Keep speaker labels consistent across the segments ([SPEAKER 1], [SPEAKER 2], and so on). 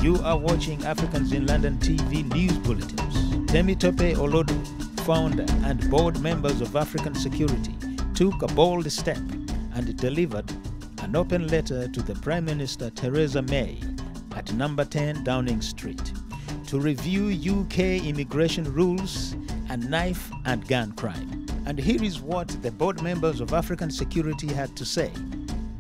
[SPEAKER 1] You are watching Africans in London TV news bulletins. Temitope Olodo, founder and board members of African Security, took a bold step and delivered an open letter to the Prime Minister Theresa May at number 10 Downing Street to review UK immigration rules and knife and gun crime. And here is what the board members of African Security had to say,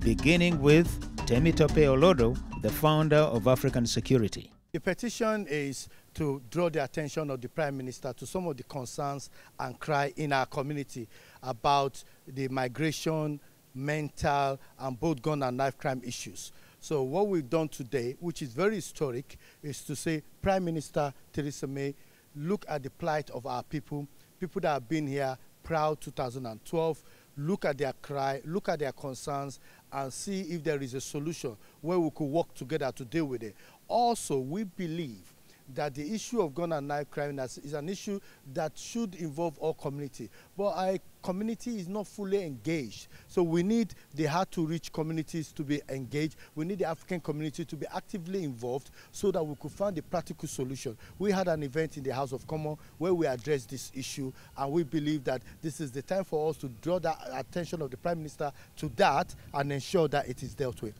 [SPEAKER 1] beginning with Temitope Olodo, the founder of African Security.
[SPEAKER 2] The petition is to draw the attention of the Prime Minister to some of the concerns and cry in our community about the migration, mental, and both gun and knife crime issues. So what we've done today, which is very historic, is to say, Prime Minister Theresa May, look at the plight of our people that have been here proud 2012, look at their cry, look at their concerns, and see if there is a solution where we could work together to deal with it. Also, we believe that the issue of gun and knife crime is an issue that should involve all community. But our community is not fully engaged. So we need the hard-to-reach communities to be engaged. We need the African community to be actively involved so that we could find a practical solution. We had an event in the House of Commons where we addressed this issue, and we believe that this is the time for us to draw the attention of the Prime Minister to that and ensure that it is dealt with.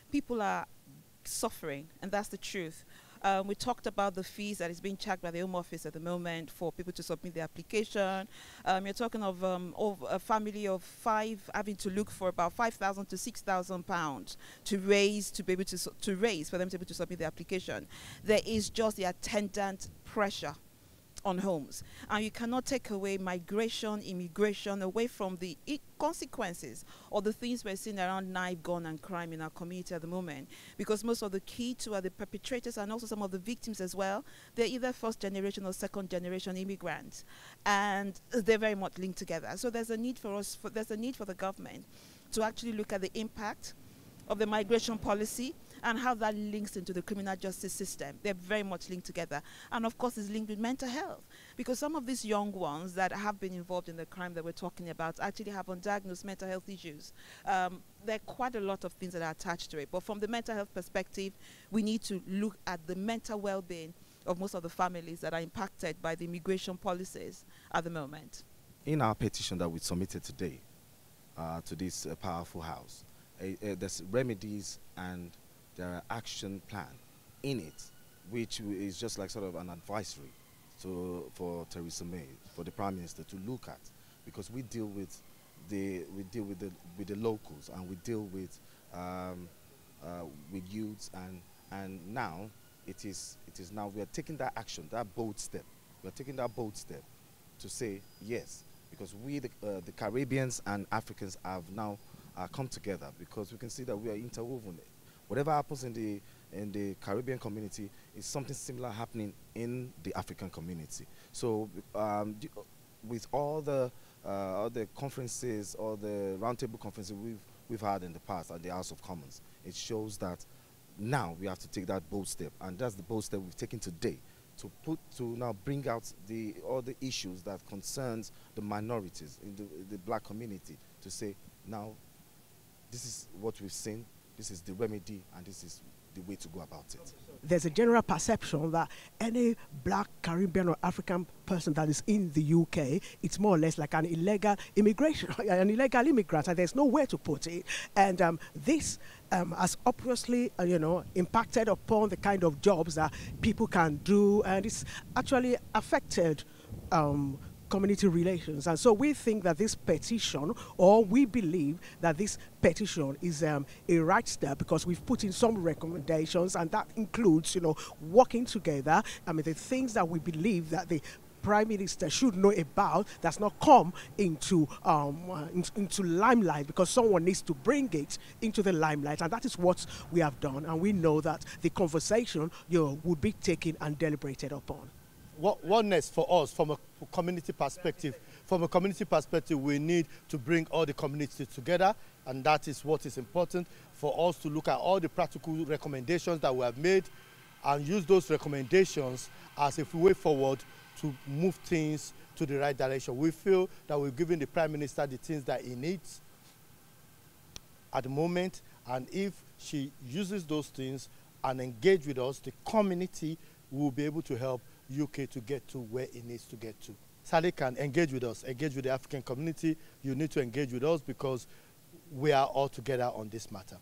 [SPEAKER 2] People are
[SPEAKER 3] suffering, and that's the truth. We talked about the fees that is being charged by the Home Office at the moment for people to submit their application. You're talking of a family of 5 having to look for about £5,000 to £6,000 to raise for them to be able to submit their application. There is just the attendant pressure on homes, and you cannot take away migration, immigration away from the consequences or the things we're seeing around knife, gun and crime in our community at the moment, because most of the key to are the perpetrators and also some of the victims as well. They're either first generation or second generation immigrants, and they're very much linked together. So there's a need for there's a need for the government to actually look at the impact of the migration policy and how that links into the criminal justice system. They're very much linked together. And of course, it's linked with mental health, because some of these young ones that have been involved in the crime that we're talking about actually have undiagnosed mental health issues. There are quite a lot of things that are attached to it. But from the mental health perspective, we need to look at the mental well-being of most of the families that are impacted by the immigration policies at the moment.
[SPEAKER 4] In our petition that we submitted today to this powerful house, there's remedies and there are action plan in it, which is just like sort of an advisory for Theresa May, for the Prime Minister to look at, because we deal with the locals, and we deal with youths, and now it is now we are taking that action, that bold step. We are taking that bold step to say yes, because we the Caribbeans and Africans have now come together, because we can see that we are interwoven. Whatever happens in the Caribbean community is something similar happening in the African community. So with all the conferences, all the roundtable conferences we've had in the past at the House of Commons, it shows that now we have to take that bold step, and that's the bold step we've taken today to now bring out all the issues that concerns the minorities in the black community, to say now this is what we've seen. This is the remedy, and this is the way to go about it.
[SPEAKER 5] There's a general perception that any black, Caribbean or African person that is in the UK, it's more or less like an illegal immigration, an illegal immigrant, and there's no way to put it. And this has obviously, impacted upon the kind of jobs that people can do, and it's actually affected community relations. And so we think that this petition, or we believe that this petition is a right step, because we've put in some recommendations, and that includes, working together. I mean, the things that we believe that the Prime Minister should know about that's not come into limelight, because someone needs to bring it into the limelight, and that is what we have done. And we know that the conversation would be taken and deliberated upon.
[SPEAKER 2] Oneness for us from a community perspective. From a community perspective, we need to bring all the communities together, and that is what is important for us to look at all the practical recommendations that we have made and use those recommendations as a way forward to move things to the right direction. We feel that we've given the Prime Minister the things that he needs at the moment, and if she uses those things and engage with us, the community will be able to help UK to get to where it needs to get to. SADC can engage with us, engage with the African community. You need to engage with us because we are all together on this matter.